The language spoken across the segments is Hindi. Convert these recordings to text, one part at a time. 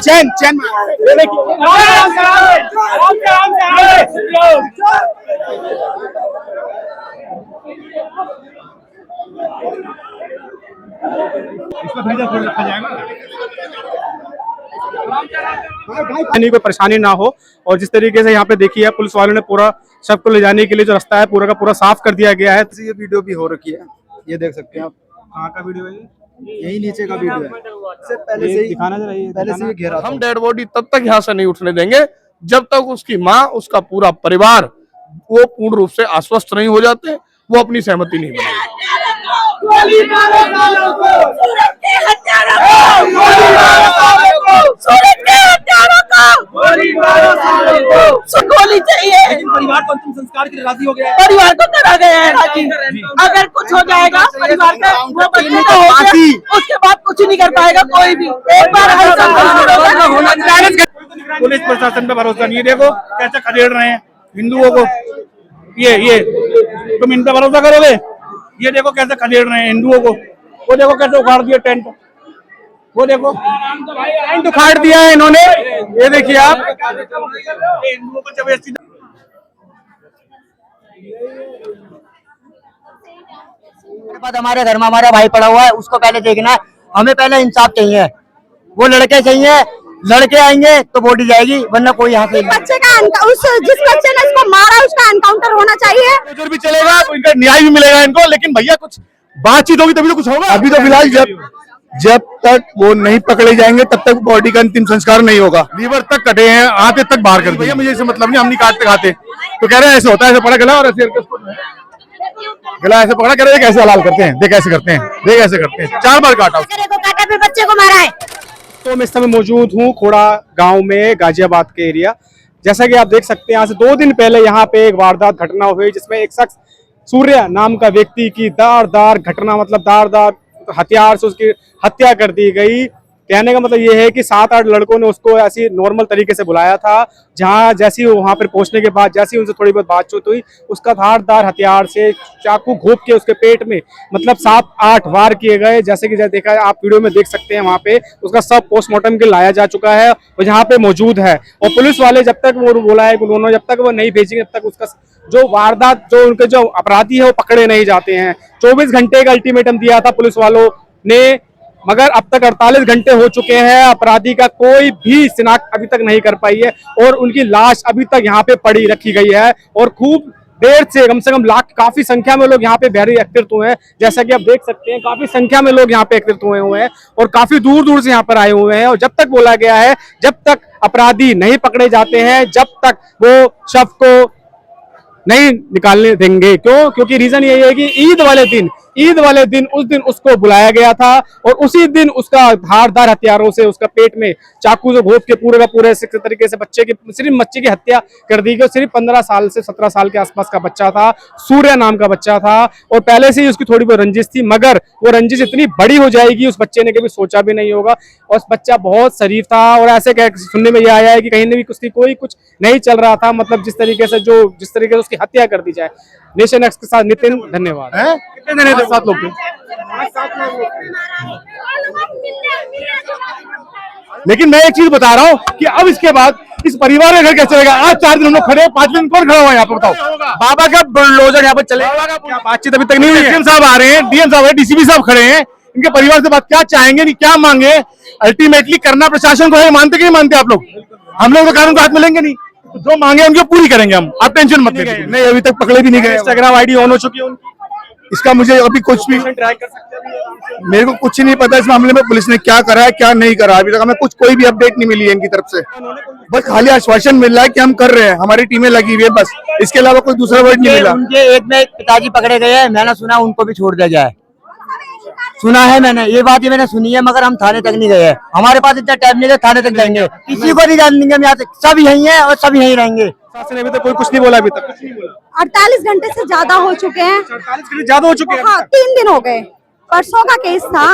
चैन चैन कोई परेशानी ना हो। और जिस तरीके से यहाँ पे देखिए पुलिस वालों ने पूरा सबको ले जाने के लिए जो रास्ता है पूरा का पूरा साफ कर दिया गया है। ये वीडियो भी हो रखी है, ये देख सकते हैं आप। कहाँ का वीडियो है? यही नीचे का वीडियो है। पहले से ही दिखाना चाहिए, पहले से ही घेरा था। हम डेड बॉडी तब तक यहाँ से नहीं उठने देंगे जब तक उसकी माँ, उसका पूरा परिवार वो पूर्ण रूप से आश्वस्त नहीं हो जाते, वो अपनी सहमति नहीं बनाते। गोली चाहिए। परिवार को अंतिम संस्कार के लिए राजी हो गया है। परिवार को करा गया है राजी। अगर कुछ हो जाएगा परिवार का, वो बच्चे का हो गया, उसके बाद कुछ नहीं कर पाएगा कोई भी। एक बार पुलिस प्रशासन पे भरोसा नहीं है। देखो कैसे खदेड़ रहे हैं हिंदुओं को। ये तुम इन पे भरोसा करोगे? ये देखो कैसे खदेड़ रहे हैं हिंदुओं को। वो देखो कैसे उखाड़ दिया टेंट, वो देखो टेंट उखाड़ दिया है इन्होंने। ये देखिए आप हिंदुओं को जबरदस्ती। बाद हमारे घर में हमारा भाई पड़ा हुआ है, उसको पहले देखना है। हमें पहले इंसाफ चाहिए। वो लड़के चाहिए, लड़के आएंगे तो बॉडी जाएगी, वरना कोई यहाँ पे बच्चे का जिस बच्चे ने इसको मारा उसका एनकाउंटर होना चाहिए। उधर भी चलेगा तो इनका न्याय भी मिलेगा इनको। लेकिन भैया कुछ बातचीत होगी तभी तो कुछ होगा। अभी तो फिलहाल जब तक वो नहीं पकड़े जाएंगे तब तक बॉडी का अंतिम संस्कार नहीं होगा। लीवर तक कटे हैं, आते तक बाहर कर भैया मुझे इससे मतलब नहीं, हम नहीं काटते खाते। तो कह रहे हैं ऐसे होता है, ऐसे पड़ा गला और ऐसे गला ऐसे पकड़ा, कह रहे हैं कैसे हलाल करते हैं, देख ऐसे करते हैं, देख ऐसे करते हैं। 4 बार काटा, फिर बच्चे को मारा है। तो मैं इस समय मौजूद हूँ खोड़ा गांव में, गाजियाबाद के एरिया। जैसा कि आप देख सकते हैं यहाँ से 2 दिन पहले यहाँ पे एक वारदात घटना हुई जिसमें एक शख्स सूर्य नाम का व्यक्ति की दार घटना, मतलब दार हथियार से उसकी हत्या कर दी गई। कहने का मतलब ये है कि 7-8 लड़कों ने उसको ऐसी नॉर्मल तरीके से बुलाया था, जहां जैसी वहां पर पहुंचने के बाद जैसी उनसे थोड़ी बहुत बातचीत हुई, उसका धारदार हथियार से चाकू घोंप के उसके पेट में मतलब 7-8 वार किए गए। जैसे कि देखा आप वीडियो में देख सकते हैं, वहां पे उसका सब पोस्टमार्टम के लाया जा चुका है और यहाँ पे मौजूद है। और पुलिस वाले जब तक वो बोला है उन्होंने, जब तक वो नहीं भेजेंगे तब तक उसका जो वारदात, जो उनके जो अपराधी है वो पकड़े नहीं जाते हैं। 24 घंटे का अल्टीमेटम दिया था पुलिस वालों ने, मगर अब तक 48 घंटे हो चुके हैं, अपराधी का कोई भी शिनाख्त अभी तक नहीं कर पाई है और उनकी लाश अभी तक यहाँ पे पड़ी रखी गई है। और खूब देर से कम लाख काफी संख्या में लोग यहाँ पे बहरी एकत्रित हुए हैं। जैसा कि आप देख सकते हैं काफी संख्या में लोग यहाँ पे एकत्रित हुए हैं और काफी दूर से यहाँ पर आए हुए हैं। और जब तक बोला गया है, जब तक अपराधी नहीं पकड़े जाते हैं, जब तक वो शव को नहीं निकालने देंगे। क्योंकि रीजन यही है कि ईद वाले दिन उस दिन उसको बुलाया गया था और उसी दिन उसका धारदार हथियारों से उसका पेट में चाकू से घोंप के पूरे का पूरे तरीके से सिर्फ बच्चे की हत्या कर दी गई। सिर्फ 15 साल से 17 साल के आसपास का बच्चा था, सूर्य नाम का बच्चा था और पहले से ही उसकी थोड़ी बहुत रंजिश थी, मगर वो रंजिश इतनी बड़ी हो जाएगी उस बच्चे ने कभी सोचा भी नहीं होगा। और उस बच्चा बहुत शरीफ था और ऐसे सुनने में यह आया है कि कहीं भी कुछ नहीं चल रहा था, मतलब जिस तरीके से उसकी हत्या कर दी जाए। नेशन एक्स के साथ नितिन, धन्यवाद। कितने दिन 7 लोग थे? लेकिन मैं एक चीज बता रहा हूँ कि अब इसके बाद इस परिवार का घर कैसे रहेगा? आज 4 दिन हम लोग खड़े, 5 दिन कौन खड़ा हुआ है यहाँ पे बताओ? बाबा का बुलडोजर यहाँ पे चलेगा? क्या बातचीत अभी तक नहीं हुई? डीएम साहब आ रहे हैं, डीएम साहब डीसीपी साहब खड़े हैं, इनके परिवार से बात क्या चाहेंगे, कि क्या मांगे? अल्टीमेटली करना प्रशासन को है, मानते कि नहीं मानते आप लोग? हम लोग तो कानून को हाथ मिलेंगे नहीं, जो मांगे उनकी पूरी करेंगे हम, आप टेंशन मत लीजिए। नहीं अभी तक पकड़े भी नहीं गए। इंस्टाग्राम आईडी ऑन हो चुकी है उनकी, इसका मुझे अभी कुछ भी ट्राई कर सकते हैं, मेरे को कुछ नहीं पता इस मामले में पुलिस ने क्या करा है क्या नहीं करा। अभी तक हमें कोई भी अपडेट नहीं मिली है इनकी तरफ से, बस खाली आश्वासन मिल रहा है कि हम कर रहे हैं, हमारी टीमें लगी हुई है, बस इसके अलावा कोई दूसरा वर्ड नहीं मिला। उनके एक में पिताजी पकड़े गए हैं, मैंने सुना उनको भी छोड़ दिया जाए, सुना है मैंने, ये बात मैंने सुनी है, मगर हम थाने तक नहीं गए हैं। हमारे पास इतना टाइम नहीं है थाने तक जाएंगे, किसी को नहीं जाने देंगे हम यहाँ से, सब यही है और सब यही रहेंगे। शासन ने अभी तक कोई कुछ नहीं बोला, अभी तक कुछ नहीं बोला। 48 घंटे से ज्यादा हो चुके हैं। 48 घंटे ज्यादा हो चुके हैं? हाँ, 3 दिन हो गए, परसों का केस था,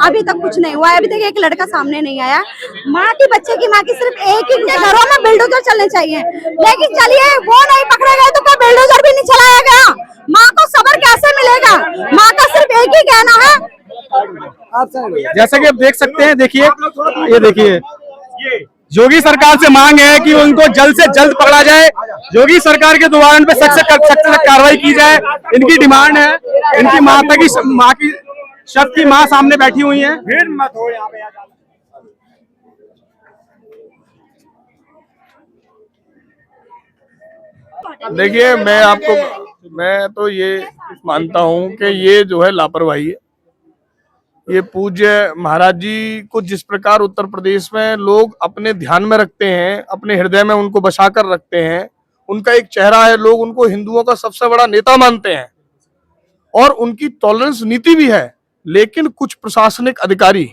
अभी तक कुछ नहीं हुआ है। अभी तक एक लड़का सामने नहीं आया। माँ की बच्चे की माँ की सिर्फ एक ही घरों में बिल्डोजर चलने चाहिए, लेकिन चलिए वो नहीं पकड़े गए तो क्या बिल्डोजर भी नहीं चलाया गया? माँ को सब्र कैसे मिलेगा? माँ का सिर्फ एक ही कहना है जैसा कि आप देख सकते हैं, देखिए ये देखिए, योगी सरकार से मांग है कि उनको जल्द से जल्द पकड़ा जाए। योगी सरकार के दोबारा पे सख्त से कार्रवाई की जाए, इनकी डिमांड है। इनकी माँ की शव की माँ सामने बैठी हुई है। देखिए, मैं तो ये मानता हूं कि ये जो है लापरवाही है। ये पूज्य महाराज जी को जिस प्रकार उत्तर प्रदेश में लोग अपने ध्यान में रखते हैं, अपने हृदय में उनको बसा कर रखते हैं, उनका एक चेहरा है, लोग उनको हिंदुओं का सबसे बड़ा नेता मानते हैं और उनकी टॉलरेंस नीति भी है। लेकिन कुछ प्रशासनिक अधिकारी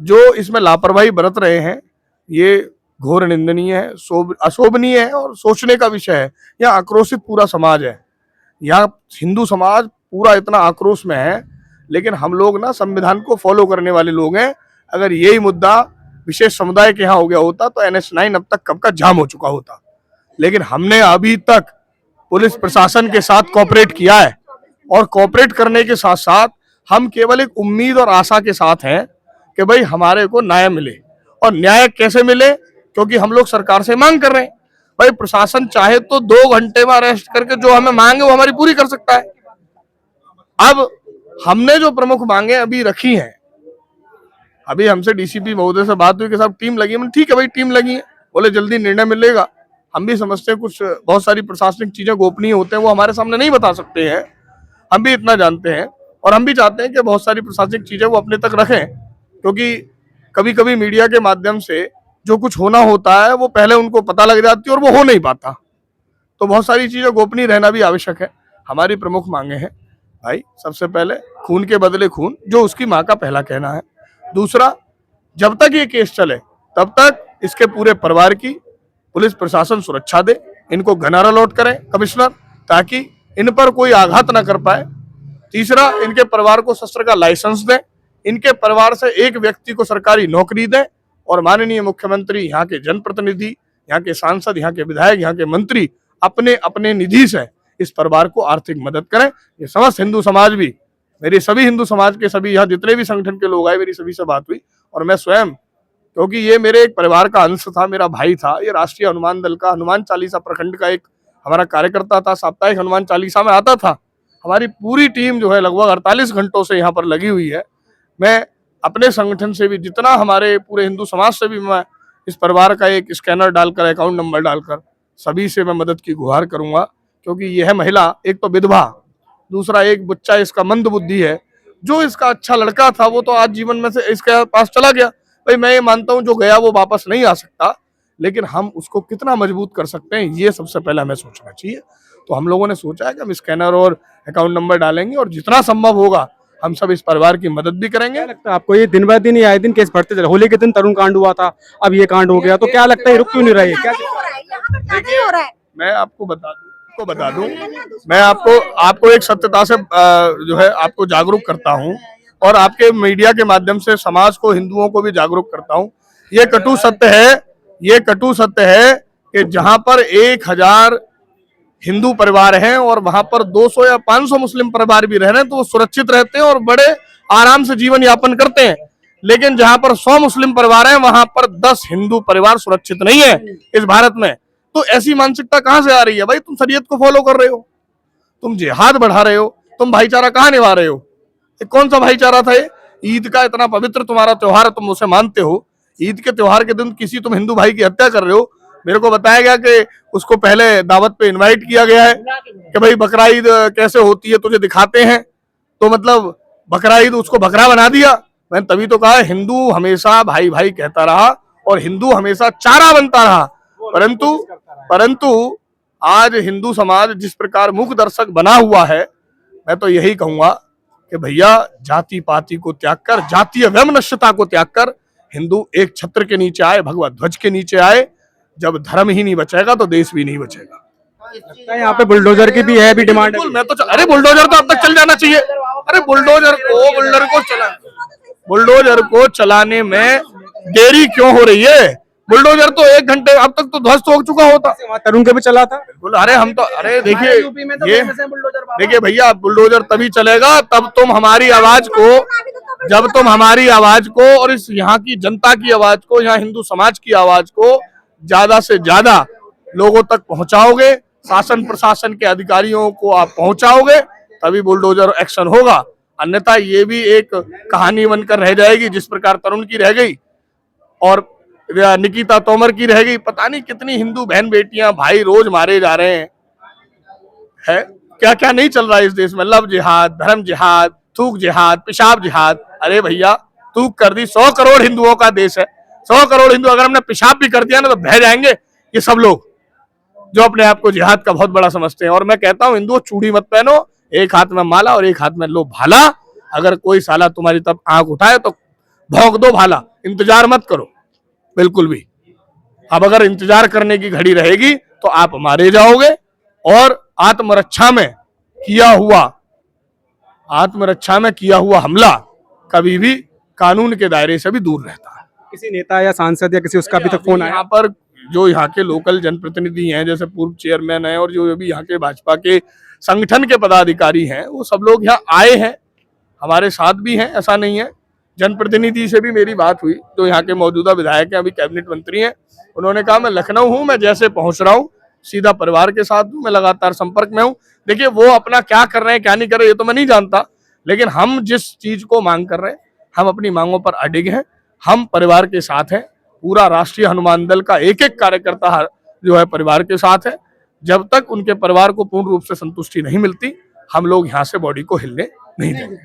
जो इसमें लापरवाही बरत रहे हैं, ये घोर निंदनीय है, अशोभनीय है और सोचने का विषय है। यहाँ आक्रोशित पूरा समाज है, यहाँ हिंदू समाज पूरा इतना आक्रोश में है। लेकिन हम लोग ना संविधान को फॉलो करने वाले लोग हैं। अगर यही मुद्दा विशेष समुदाय के यहाँ हो गया होता तो NH9 अब तक कब का जाम हो चुका होता। लेकिन हमने अभी तक पुलिस प्रशासन के साथ कोऑपरेट किया है और कोऑपरेट करने के साथ साथ हम केवल एक उम्मीद और आशा के साथ हैं कि भाई हमारे को न्याय मिले। और न्याय कैसे मिले? क्योंकि हम लोग सरकार से मांग कर रहे हैं। भाई प्रशासन चाहे तो 2 घंटे में अरेस्ट करके जो हमें मांग है वो हमारी पूरी कर सकता है। अब हमने जो प्रमुख मांगे अभी रखी हैं, अभी हमसे DCP महोदय से बात हुई कि साहब टीम लगी है। ठीक है भाई, टीम लगी है, बोले जल्दी निर्णय मिलेगा। हम भी समझते हैं कुछ बहुत सारी प्रशासनिक चीजें गोपनीय होते हैं, वो हमारे सामने नहीं बता सकते हैं। हम भी इतना जानते हैं और हम भी चाहते हैं कि बहुत सारी प्रशासनिक चीजें वो अपने तक रखें, क्योंकि कभी कभी मीडिया के माध्यम से जो कुछ होना होता है वो पहले उनको पता लग जाती है और वो हो नहीं पाता। तो बहुत सारी चीजें गोपनीय रहना भी आवश्यक है। हमारी प्रमुख मांगे हैं भाई, सबसे पहले खून के बदले खून, जो उसकी माँ का पहला कहना है। दूसरा, जब तक ये केस चले तब तक इसके पूरे परिवार की पुलिस प्रशासन सुरक्षा दे, इनको घनारा लॉट करें कमिश्नर, ताकि इन पर कोई आघात न कर पाए। तीसरा, इनके परिवार को शस्त्र का लाइसेंस दें, इनके परिवार से एक व्यक्ति को सरकारी नौकरी दें और माननीय मुख्यमंत्री, यहाँ के जनप्रतिनिधि, यहाँ के सांसद, यहाँ के विधायक, यहाँ के मंत्री अपने अपने निधि से इस परिवार को आर्थिक मदद करें। ये समस्त हिंदू समाज भी, मेरे सभी हिंदू समाज के सभी यहाँ जितने भी संगठन के लोग आए, मेरी सभी से बात हुई और मैं स्वयं, क्योंकि ये मेरे एक परिवार का अंश था, मेरा भाई था, ये राष्ट्रीय हनुमान दल का हनुमान चालीसा प्रखंड का एक हमारा कार्यकर्ता था, साप्ताहिक हनुमान चालीसा में आता था। हमारी पूरी टीम जो है लगभग 48 घंटों से यहाँ पर लगी हुई है। मैं अपने संगठन से भी, जितना हमारे पूरे हिंदू समाज से भी, मैं इस परिवार का एक स्कैनर डालकर, अकाउंट नंबर डालकर सभी से मैं मदद की गुहार करूंगा। क्योंकि यह महिला एक तो विधवा, दूसरा एक बच्चा इसका मंद बुद्धि है। जो इसका अच्छा लड़का था वो तो आज जीवन में से इसके पास चला गया। भाई मैं ये मानता हूँ जो गया वो वापस नहीं आ सकता, लेकिन हम उसको कितना मजबूत कर सकते हैं ये सबसे पहले हमें सोचना चाहिए। तो हम लोगों ने सोचा है कि हम स्कैनर और अकाउंट नंबर डालेंगे और जितना संभव होगा हम सब इस परिवार की मदद भी करेंगे। क्या लगता है आपको, ये दिन ब दिन ये आए दिन केस बढ़ते चले? होली के दिन तरुण कांड हुआ था, अब ये कांड हो गया, तो क्या लगता है रुक क्यों नहीं रही है? क्या मैं आपको बता दूं, मैं आपको एक सत्यता से जो है आपको जागरूक करता हूं और आपके मीडिया के माध्यम से समाज को, हिंदुओं को भी जागरूक करता हूं। ये कटु सत्य है कि जहां पर 1000 हिंदू परिवार हैं और वहां पर 200 या 500 मुस्लिम परिवार भी रह रहे हैं तो वो सुरक्षित रहते हैं और बड़े आराम से जीवन यापन करते हैं। लेकिन जहां पर 100 मुस्लिम परिवार हैं वहां पर 10 हिंदू परिवार सुरक्षित नहीं है इस भारत में। तो ऐसी मानसिकता कहां से आ रही है? भाई तुम शरीयत को फॉलो कर रहे हो, तुम जिहाद बढ़ा रहे हो, तुम भाईचारा कहां निभा रहे हो? कौन सा भाईचारा था ये? ईद का इतना पवित्र तुम्हारा त्योहार, तुम उसे मानते हो, ईद के त्योहार के दिन किसी तुम हिंदू भाई की हत्या कर रहे हो। मेरे को बताया गया कि उसको पहले दावत पे इनवाइट किया गया है कि भाई बकरा ईद कैसे होती है तुझे दिखाते हैं, तो मतलब बकरा ईद उसको बकरा बना दिया। मैंने तभी तो कहा हिंदू हमेशा भाई भाई कहता रहा और हिंदू हमेशा चारा बनता रहा, परंतु आज हिंदू समाज जिस प्रकार मूक दर्शक बना हुआ है, मैं तो यही कहूंगा कि भैया जाति पाति को त्याग कर, जातीय वैमनस्यता को त्याग कर हिंदू एक छत्र के नीचे आए, भगवा ध्वज के नीचे आए। जब धर्म ही नहीं बचेगा तो देश भी नहीं बचेगा। यहाँ पे बुलडोजर की भी है भी डिमांड। मैं तो अरे बुलडोजर तो अब तक चल जाना चाहिए। अरे बुलडोजर को चलाने में देरी क्यों हो रही है? बुलडोजर तो 1 घंटे अब तक तो ध्वस्त हो चुका होता। वहाँ तरुण के भी चला था। बिल्कुल, अरे हम तो, अरे देखिए ये देखिए भैया, बुलडोजर तभी चलेगा तब तुम हमारी आवाज को, जब तुम हमारी आवाज को और इस यहाँ की जनता की आवाज को, यहाँ हिंदू समाज की आवाज को ज्यादा से ज्यादा लोगों तक पहुंचाओगे, शासन प्रशासन के अधिकारियों को आप पहुंचाओगे, तभी बुलडोजर एक्शन होगा। अन्यथा ये भी एक कहानी बनकर रह जाएगी, जिस प्रकार तरुण की रह गई और निकिता तोमर की रह गई। पता नहीं कितनी हिंदू बहन बेटियां भाई रोज मारे जा रहे हैं, है क्या क्या नहीं चल रहा है इस देश में। लव जिहाद, धर्म जिहाद, थूक जिहाद, पेशाब जिहाद। अरे भैया थूक कर दी, 100 करोड़ हिंदुओं का देश है, 100 करोड़ हिंदू अगर हमने पेशाब भी कर दिया ना तो बह जाएंगे ये सब लोग जो अपने आप को जिहाद का बहुत बड़ा समझते हैं। और मैं कहता हूँ हिंदुओं, चूड़ी मत पहनो, एक हाथ में माला और एक हाथ में लो भाला। अगर कोई साला तुम्हारी तब आंख उठाए तो भौंक दो भाला, इंतजार मत करो बिल्कुल भी। अब अगर इंतजार करने की घड़ी रहेगी तो आप मारे जाओगे। और आत्मरक्षा में किया हुआ हमला कभी भी कानून के दायरे से भी दूर रहता है। किसी नेता या सांसद या किसी उसका अभी तक फोन आया? यहाँ पर जो यहाँ के लोकल जनप्रतिनिधि हैं, जैसे पूर्व चेयरमैन हैं और जो भी यहाँ के भाजपा के संगठन के पदाधिकारी हैं, वो सब लोग यहाँ आए हैं, हमारे साथ भी हैं, ऐसा नहीं है। जनप्रतिनिधि से भी मेरी बात हुई, जो यहाँ के मौजूदा विधायक हैं, अभी कैबिनेट मंत्री हैं। उन्होंने कहा मैं लखनऊ हूँ, मैं जैसे पहुंच रहा हूँ सीधा परिवार के साथ हूँ, मैं लगातार संपर्क में हूँ। देखिए वो अपना क्या कर रहे हैं क्या नहीं कर रहे ये तो मैं नहीं जानता, लेकिन हम जिस चीज को मांग कर रहे हैं, हम अपनी मांगों पर अडिग हैं, हम परिवार के साथ हैं। पूरा राष्ट्रीय हनुमान दल का एक एक कार्यकर्ता जो है परिवार के साथ है। जब तक उनके परिवार को पूर्ण रूप से संतुष्टि नहीं मिलती, हम लोग यहाँ से बॉडी को हिलने नहीं देंगे।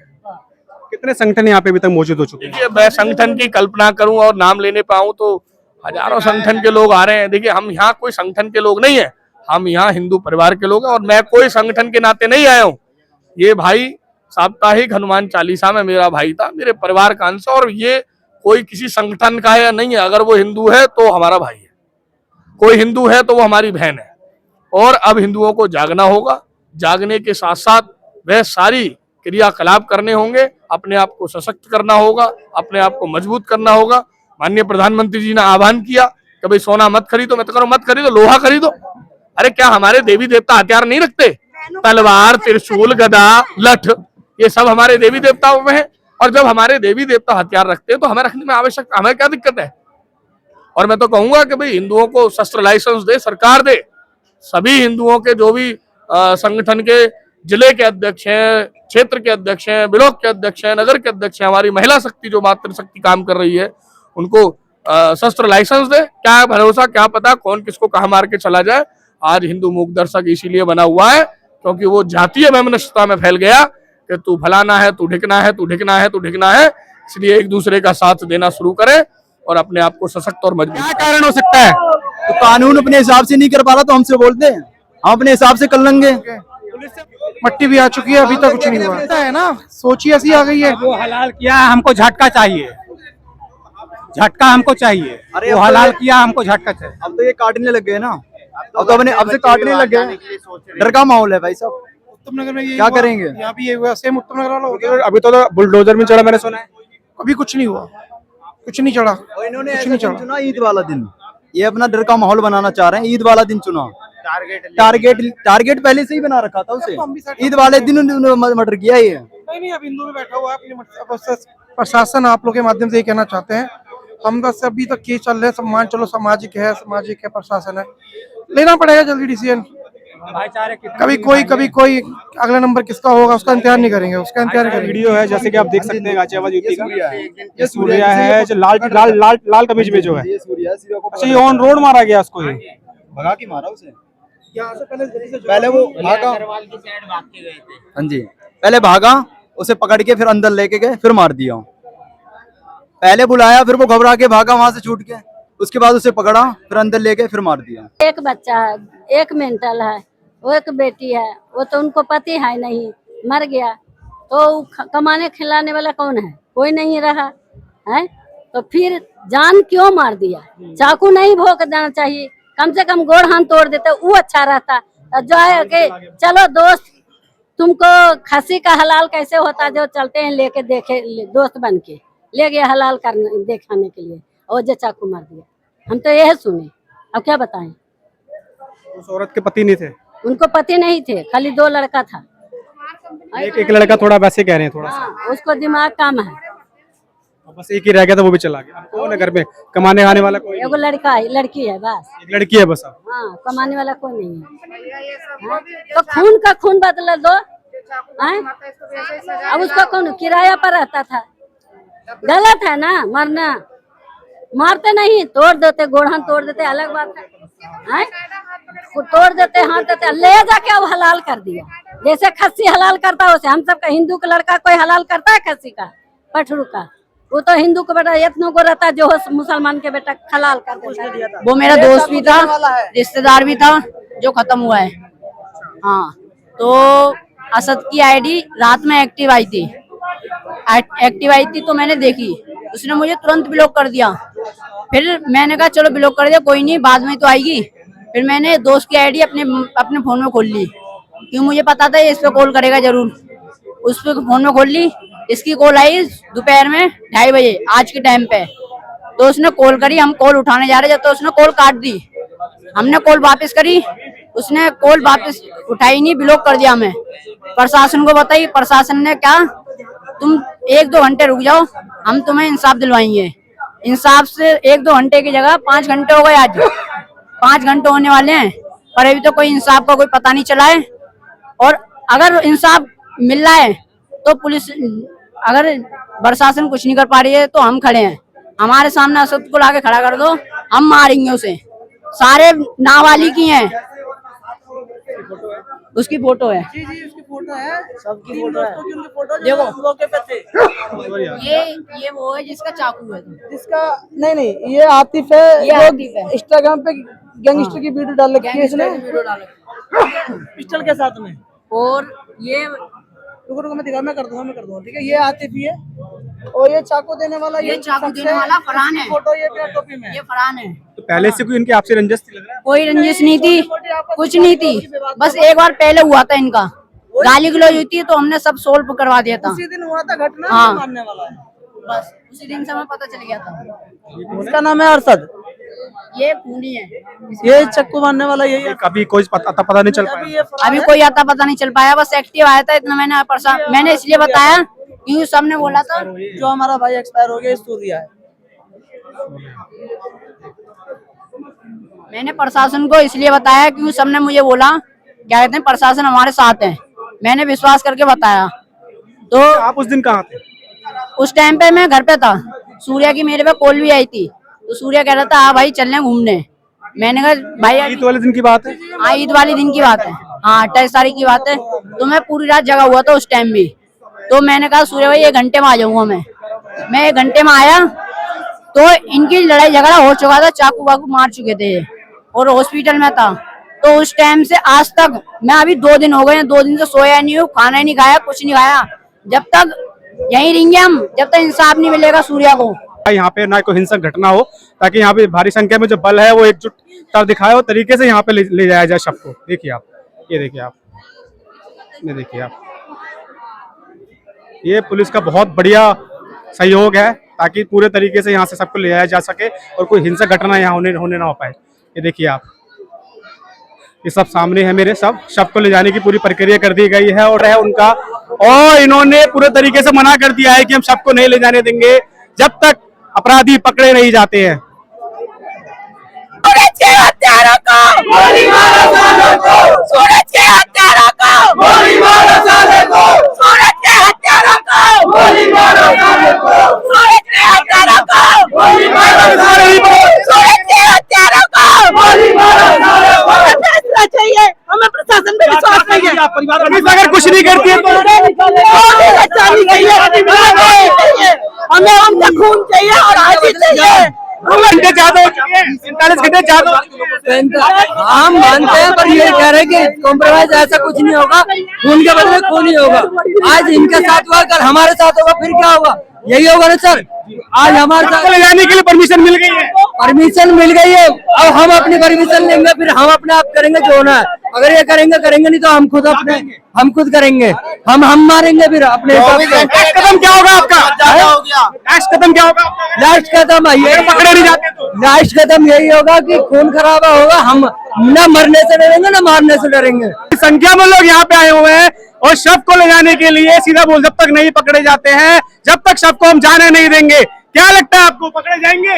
कितने संगठन यहाँ पे अभी तक मौजूद हो चुके हैं? देखिए मैं संगठन की कल्पना करूं और नाम लेने पाऊं तो हजारों संगठन के लोग आ रहे हैं। देखिए हम यहाँ कोई संगठन के लोग नहीं है, हम यहाँ हिंदू परिवार के लोग हैं और मैं कोई संगठन के नाते नहीं आया हूँ। ये भाई साप्ताहिक हनुमान चालीसा में मेरा भाई था, मेरे परिवार का अंश, और ये कोई किसी संगठन का है या नहीं है। अगर वो हिंदू है तो हमारा भाई है, कोई हिंदू है तो वो हमारी बहन है। और अब हिंदुओं को जागना होगा, जागने के साथ साथ वह सारी क्रियाकलाप करने होंगे, अपने आप को सशक्त करना होगा, अपने आप को मजबूत करना होगा। माननीय प्रधानमंत्री जी ने आह्वान किया कि भाई सोना मत खरीदो, मैं तो कह रहा हूं मत खरीदो, लोहा खरीदो। अरे क्या हमारे देवी देवता हथियार नहीं रखते? तलवार, त्रिशूल, गदा, लठ, ये सब हमारे देवी देवताओं में है। और जब हमारे देवी देवता हथियार रखते हैं तो हमें रखने में आवश्यक, हमें क्या दिक्कत है? और मैं तो कहूंगा कि भाई हिंदुओं को शस्त्र लाइसेंस दे सरकार, दे। सभी हिंदुओं के जो भी संगठन के जिले के अध्यक्ष हैं, क्षेत्र के अध्यक्ष हैं, ब्लॉक के अध्यक्ष हैं, नगर के अध्यक्ष हैं, हमारी महिला शक्ति जो मातृ शक्ति काम कर रही है, उनको शस्त्र लाइसेंस दे। क्या भरोसा, क्या पता कौन किसको कहाँ मार के चला जाए। आज हिंदू मूक दर्शक इसीलिए बना हुआ है क्योंकि वो जातीय वैमनस्यता में फैल गया कि तू फलाना है, तू ढिकना है, तू ढिकना है, तू ढिकना है। इसलिए एक दूसरे का साथ देना शुरू करें और अपने आप को सशक्त और मजबूत। क्या कारण हो सकता है? तो कानून अपने हिसाब से नहीं कर पा रहा तो हमसे बोलते हैं, हम अपने हिसाब से कर लेंगे। मट्टी भी आ चुकी है, अभी तक कुछ नहीं हुआ है ना। सोचिए ऐसी आ गई है। वो हलाल किया, हमको झटका चाहिए, झटका हमको चाहिए। अरे वो हलाल किया, हमको झटका चाहिए। अब तो ये काटने लग गए ना, अब तो अपने अब से काटने लग गए। डर का माहौल है भाई साहब, उत्तम नगर में ये क्या करेंगे? यहाँ भी ये हुआ, सेम उत्तम नगर वाला हो गया। अभी तो बुलडोजर में चढ़ा, मैंने सुना है। अभी कुछ नहीं हुआ, कुछ नहीं चढ़ा। इन्होंने कुछ ऐसा नहीं दिन चढ़ा। चुना ईद वाला दिन, ये अपना डर का माहौल बनाना चाह रहे हैं। ईद वाला दिन चुना, टारगेट पहले से ही बना रखा था उसे। ईद वाले दिन उन्होंने मर्डर किया ये। नहीं अब हिंदू में बैठा हुआ है अपनी प्रशासन, आप लोग के माध्यम से ये कहना चाहते हैं, हम बस अभी तक केस चल रहे हैं, सम्मान चलो सामाजिक है, प्रशासन है, लेना पड़ेगा जल्दी डिसीजन। कभी कोई अगला नंबर किसका होगा उसका इंतजार नहीं करेंगे, उसका इंतजार करेंगे। वीडियो है जैसे कि आप देख सकते हैं गाजियाबाद यूपी का, ये सूर्या है जो लाल कमीज में जो है। अच्छा, ये ऑन रोड मारा गया उसको, ये भगा के मारा उसे। पहले वो भागा, हाँ जी, पहले भागा, उसे पकड़ के फिर अंदर लेके गए, फिर मार दिया। पहले बुलाया, फिर वो घबरा के भागा वहां से छूट के, उसके बाद उसे पकड़ा, फिर अंदर लेके फिर मार दिया। एक बच्चा है, एक मेंटल है, वो एक बेटी है, वो तो उनको पति है नहीं, मर गया, तो कमाने खिलाने वाला कौन है? कोई नहीं रहा है, तो फिर जान क्यों मार दिया? चाकू नहीं भोंक देना चाहिए, कम से कम गोड़ हाथ तोड़ देते, वो अच्छा रहता। तो जो है कि चलो दोस्त, तुमको खस्सी का हलाल कैसे होता, जो चलते हैं लेके देखे, दोस्त बन के ले गए हलाल करने दिखाने के लिए, और जो चाकू मार दिया। हम तो यह सुने, अब क्या बताएं। उस औरत के पति नहीं थे? उनको पति नहीं थे, खाली 2 लड़का था। एक लड़का थोड़ा वैसे कह रहे हैं थोड़ा सा, हाँ, उसको दिमाग कम है। और बस एक ही रह गया था, वो भी चला गया। अब कौन है घर में कमाने खाने वाला? कोई एगो लड़का है, लड़की है बस। एक लड़की है बस। अब हाँ, कमाने वाला कोई नहीं है। हाँ? तो खून का खून बदला दो। हाँ? अब उसका कौन किराया पर रहता था, गलत है ना मरना। मारते नहीं, तोड़ देते, गोड़हन तोड़ देते, अलग बात है। हाँ? तोड़ देते, हाथ देते, ले जाके अब हलाल कर दिया। जैसे खस्सी हलाल करता है वैसे हम सबका हिंदू का लड़का कोई हलाल करता है खस्सी का, पठरू का? वो तो हिंदू का बेटा इतनों को रहता है जो मुसलमान के बेटा हलाल कर देता है। वो मेरा दोस्त भी था, रिश्तेदार भी था, जो खत्म हुआ है। हाँ, तो असद की आईडी रात में एक्टिव आई थी तो मैंने देखी, उसने मुझे तुरंत ब्लॉक कर दिया। फिर मैंने कहा चलो ब्लॉक कर दिया, कोई नहीं, बाद में तो आएगी। फिर मैंने दोस्त की आईडी अपने फोन में खोल ली, क्यों मुझे पता था इस पे कॉल करेगा जरूर। उस पे फोन में खोल ली, इसकी कॉल आई दोपहर में 2:30 बजे आज के टाइम पे। तो उसने कॉल करी, हम कॉल उठाने जा रहे थे तो उसने कॉल काट दी। हमने कॉल वापस करी, उसने कॉल वापस उठाई नहीं, ब्लॉक कर दिया हमें। प्रशासन को बताई, प्रशासन ने कहा तुम 1-2 घंटे रुक जाओ, हम तुम्हें इंसाफ दिलवाएंगे। इंसाफ से 1-2 घंटे की जगह 5 घंटे हो गए, आज 5 घंटे होने वाले हैं, पर अभी तो कोई इंसाफ का कोई पता नहीं चला है। और अगर इंसाफ मिल रहा है तो पुलिस, अगर प्रशासन कुछ नहीं कर पा रही है तो हम खड़े हैं। हमारे सामने असद को लाके खड़ा कर दो, हम मारेंगे उसे। सारे नाबालिग की हैं, उसकी फोटो है। जी जी उसकी फोटो है, सबकी फोटो है। देखो मौके पे थे। ये वो है जिसका चाकू है, जिसका नहीं ये आतिफ है, ये आतिफ है। इंस्टाग्राम पे गैंगस्टर की वीडियो डाल रखी है इसने पिस्टल के साथ में। और ये रुको मैं दिखा, मैं कर दूंगा ठीक है। ये आतिफ ही है, और ये चाकू देने वाला, ये चाकू देने वाला फरहान है। फोटो ये क्या टोपी में, ये फरहान है। तो पहले से कोई इनकी आपसे रंजिश थी लग रहा है? कोई रंजिश नहीं थी, कुछ नहीं थी, बस एक बार पहले हुआ था इनका, गाली गलौज हुई थी तो हमने सब सोल्व करवा दिया था। उसी दिन हुआ था घटना, हाँ। मारने वाला है। बस उसी दिन से हमें पता चल गया था। उसका नाम है अरशद, ये खूनी है, ये चक्कू मारने वाला यही है। कभी कोई पता नहीं चल पाया। अभी कोई आता पता नहीं चल पाया, बस एक्टिव आया था इतना। मैंने इसलिए बताया क्योंकि सबने बोला था जो हमारा भाई एक्सपायर हो गया सूर्या है। मैंने प्रशासन को इसलिए बताया क्योंकि सबने मुझे बोला, क्या कहते हैं, प्रशासन हमारे साथ है। मैंने विश्वास करके बताया। तो आप उस दिन कहाँ थे? उस टाइम पे मैं घर पे था, सूर्या की मेरे पे कॉल भी आई थी, तो सूर्या कह रहा था हाँ भाई चलने घूमने। मैंने कहा भाई ईद वाले दिन की बात है? हाँ, ईद वाले दिन की बात है, हाँ 28 तारीख की बात है। तो मैं पूरी रात जगा हुआ था उस टाइम भी। तो मैंने कहा सूर्या भाई 1 घंटे में आ जाऊंगा मैं 1 घंटे में आया तो इनकी लड़ाई झगड़ा हो चुका था, चाकू वाकू मार चुके थे और हॉस्पिटल में था। तो उस टाइम से आज तक मैं, अभी 2 दिन हो गए, 2 दिन से सोया नहीं हूँ, खाना नहीं खाया, कुछ नहीं खाया। जब तक यहीं रहेंगे हम, जब तक इंसाफ नहीं मिलेगा सूर्या को। यहाँ पे ना कोई हिंसक घटना हो, ताकि यहाँ पे भारी संख्या में जो बल है वो एकजुटता दिखाए और तरीके से यहाँ पे ले जाया जाए शव को। देखिए आप, ये देखिए आप, ये देखिए आप, ये पुलिस का बहुत बढ़िया सहयोग है ताकि पूरे तरीके से यहाँ से सबको ले जाया जा सके और कोई हिंसक घटना यहाँ होने ना हो पाए। ये देखिए आप, ये सब सामने है मेरे, सब शव को ले जाने की पूरी प्रक्रिया कर दी गई है और है उनका, और इन्होंने पूरे तरीके से मना कर दिया है कि हम शव को नहीं ले जाने देंगे जब तक अपराधी पकड़े नहीं जाते हैं। सूरज के हत्यारों को गोली मारो, साले को सूरज के हत्यारों को गोली मारो, साले को सूरज के हत्यारों को गोली मारो, साले को सूरज के हत्यारों को गोली मारो, साले को सूरज के हत्यारों को गोली मारो, साले को फैसला चाहिए, हमें प्रशासन पे विश्वास नहीं है। अगर कुछ नहीं करती है तो हमें उनका खून चाहिए और हाजिर चाहिए। घंटे ज्यादा हो चुके हैं, 47 घंटे ज्यादा हो चुके हैं। हम मानते हैं, पर ये कह रहे हैं कि कॉम्प्रोमाइज ऐसा कुछ नहीं होगा, खून के बदले खून ही होगा। आज इनके साथ हुआ, कल हमारे साथ होगा, फिर क्या होगा? यही होगा ना सर। आज हमारे साथ ले जाने के लिए परमिशन मिल गई है, परमिशन मिल गई है, अब हम अपनी परमिशन लेंगे, फिर हम अपने आप करेंगे जो होना है। अगर ये करेंगे करेंगे, नहीं तो हम खुद करेंगे। हम मारेंगे फिर अपने हिसाब से। नेक्स्ट कदम क्या होगा आपका? नेक्स्ट कदम क्या होगा? लास्ट कदम अगर पकड़े नहीं जाते तो लास्ट कदम यही होगा कि खून खराबा होगा। हम न मरने से डरेंगे न मारने से डरेंगे। संख्या में लोग यहाँ पे आए हुए हैं और शव को ले जाने के लिए सीधा बोल, जब तक नहीं पकड़े जाते हैं, जब तक शव को हम जाने नहीं देंगे। क्या लगता है आपको, पकड़े जाएंगे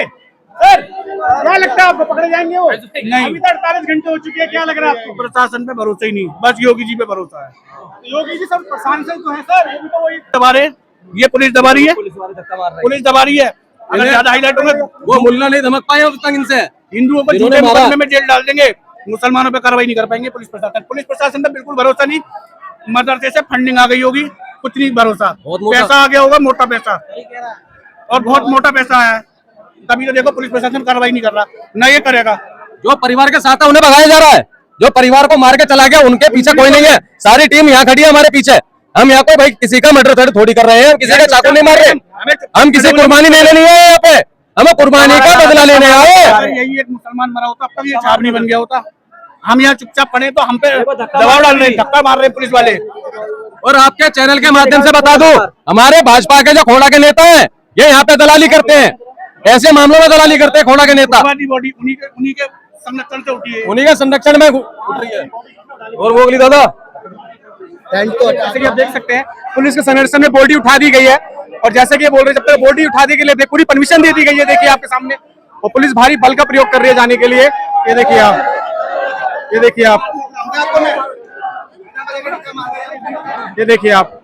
सर? क्या लगता है आपको, पकड़े जाएंगे वो? नहीं, अभी तक 48 घंटे हो चुके हैं। क्या लग रहा है आपको? प्रशासन पे भरोसा ही नहीं, बस योगी जी पे भरोसा है। योगी जी सब सांसद तो है सर, ये भी तो वही दबा रहे, ये पुलिस दबा रही है, पुलिस दबा रही है। अगर ज्यादा हाईलाइट होंगे वो मुल्ला नहीं धमक पाए अब तक इनसे। हिंदुओं को झूठे मुकदमे में जेल डाल देंगे, मुसलमानों पे कार्रवाई नहीं कर पाएंगे पुलिस प्रशासन पे बिल्कुल भरोसा नहीं। मदरसे से फंडिंग आ गई होगी, कुछ नहीं भरोसा। पैसा आ गया होगा, मोटा पैसा, और बहुत मोटा पैसा है, तभी तो देखो पुलिस प्रशासन कार्रवाई नहीं कर रहा, न ये करेगा। जो परिवार के साथ है उन्हें भगाया जा रहा है, जो परिवार को मार के चला गया उनके पीछे कोई नहीं है। सारी टीम यहाँ खड़ी है हमारे पीछे। हम यहाँ कोई भाई किसी का मर्डर थोड़ी कर रहे हैं, किसी का चाकू नहीं मार रहे, हम किसी कुर्बानी नहीं लेनी है यहाँ पे, हमें कुर्बानी का बदला लेने आए। यही एक मुसलमान मरा होता अब तक ये छाप नहीं बन गया होता। हम यहाँ चुपचाप पड़े तो हम पे दबाव डाल रहे हैं, धक्का मार रहे हैं पुलिस वाले। और आपके चैनल के माध्यम से बता दो, हमारे भाजपा के जो खोड़ा के नेता हैं ये यहाँ पे दलाली करते हैं, ऐसे मामलों में दलाली करते हैं खोड़ा के नेता। बॉडी उन्हीं के संरक्षण से उठी है, उन्हीं के संरक्षण में उठ रही है। और मोगली दादा जैसे कि आप देख सकते हैं पुलिस के संरक्षण में बॉडी उठा दी गई है, और जैसे कि ये बोल रहे हैं जब तक बॉडी उठा दी के लिए पूरी परमिशन दे दी गई है। देखिए आपके सामने, और पुलिस भारी बल का प्रयोग कर रही है जाने के लिए। ये देखिए आप, ये देखिए आप, ये देखिए आप,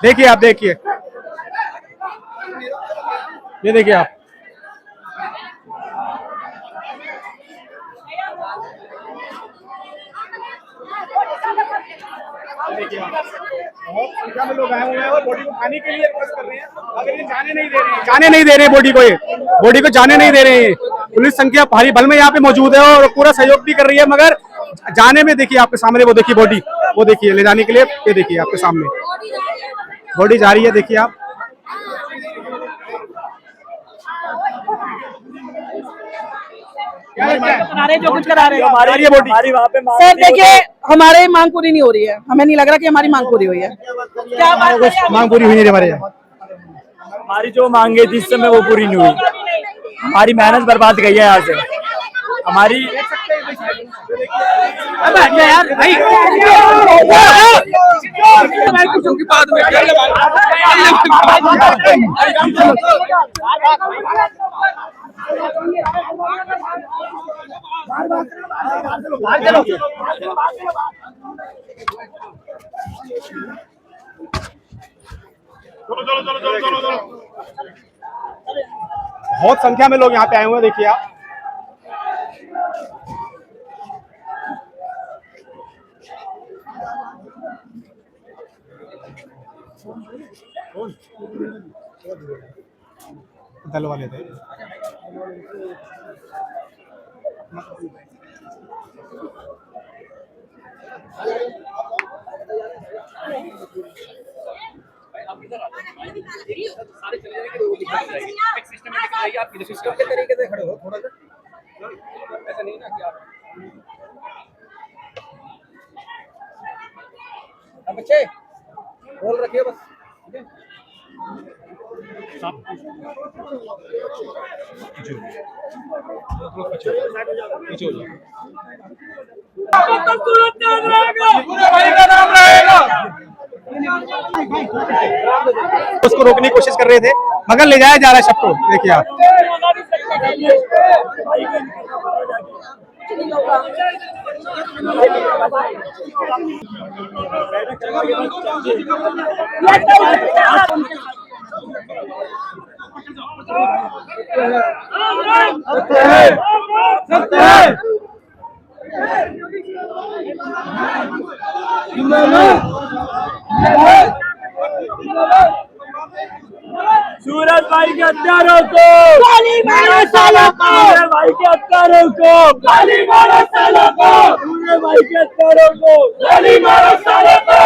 देखिए आप, देखिए ये देखिए आप, बहुत संख्या में लोग आए हुए हैं और बॉडी को खाने के लिए रिक्वेस्ट कर रहे हैं, अगर ये जाने नहीं दे रहे हैं, जाने नहीं दे रहे हैं बॉडी को, ये बॉडी को जाने नहीं दे रहे हैं। पुलिस संख्या भारी बल में यहाँ पे मौजूद है और पूरा सहयोग भी कर रही है, मगर जाने में देखिए आपके सामने, वो देखिए बॉडी, वो देखिए ले जाने के लिए, ये देखिए आपके सामने बॉडी जा रही है। देखिए आप, जो कुछ करा रहे हैं सर, देखिए हमारी मांग पूरी नहीं हो रही है, हमें नहीं लग रहा कि हमारी मांग पूरी हुई है। क्या बात मांग पूरी हुई नहीं हमारे यहाँ। हमारी जो मांगे थी इस समय वो पूरी नहीं हुई, हमारी मेहनत बर्बाद गई है यहाँ से हमारी। यार भाई बहुत संख्या में लोग यहाँ पे आए हुए हैं, देखिए आप। दल वाले थे। बच्चे बोल रखिए बस। उसको रोकने की कोशिश कर रहे थे, मगर ले जाया जा रहा है सबको। देखिए आप, सूरज भाई के हत्यारों को गोली मारो सालों को, सूरज भाई के हत्यारों को गोली मारो सालों को, सूरज भाई के हत्यारों को गोली मारो सालों को,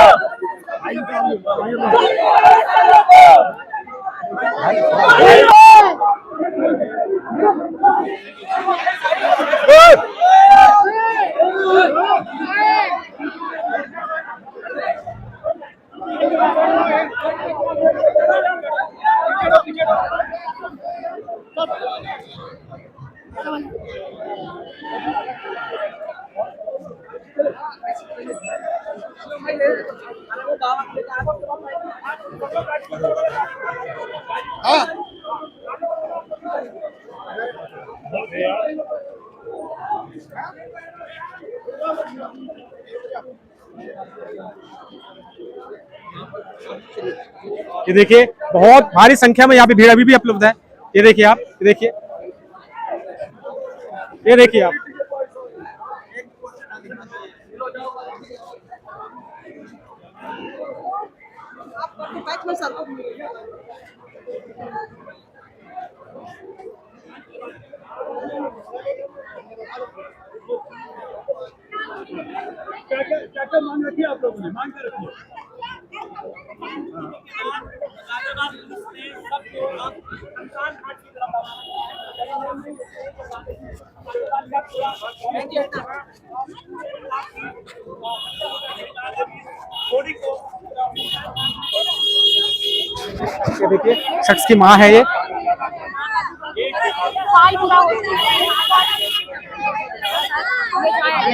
ये देखिए बहुत भारी संख्या में यहाँ पे भीड़ अभी भी उपलब्ध है। ये देखिए आप, ये देखिए, ये देखिए आप। क्या मांग रखी है आप लोगों ने? मांग क्या रखी है? ये देखिए शख्स की माँ है ये।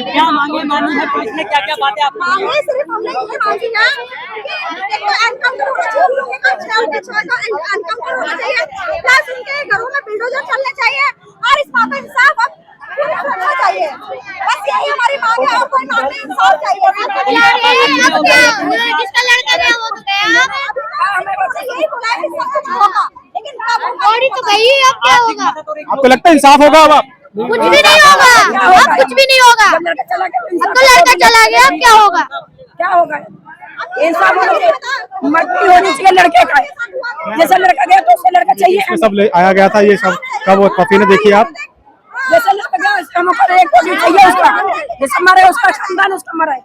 क्या मांगे मानी है पुलिस ने, क्या क्या बातें आप मांगे सिर्फ हमने ये मांगी ना कि एक तो एनकाउंटर होना चाहिए, उन लोगों का 6 के 6 का एनकाउंटर होना चाहिए, प्लस उनके घरों में बुलडोजर चलने चाहिए और इस बात का इंसाफ अब होना चाहिए। बस यही हमारी मांग है, और कोई मांग नहीं, इंसाफ चाहिए। जिसका लड़का गया वो तो गया, यही बोला है कि सब कुछ होगा, लेकिन बॉडी तो गई, अब क्या होगा? आपको लगता है इंसाफ होगा अब? कुछ भी नहीं होगा, अब कुछ भी नहीं होगा। अब तो लड़का चला गया, अब क्या होगा? क्या होगा? इंसाफ होना चाहिए, मर्जी होनी चाहिए लड़के का, जैसा लड़का गया तो उससे लड़का चाहिए। इसमें सब आया गया था, ये सब कब वो कफी ने देखिए आप। जैसा लड़का गया उसका मौका एक को भी चाहिए, उसका जैसा मरे उसका खानदान उसका मरा है।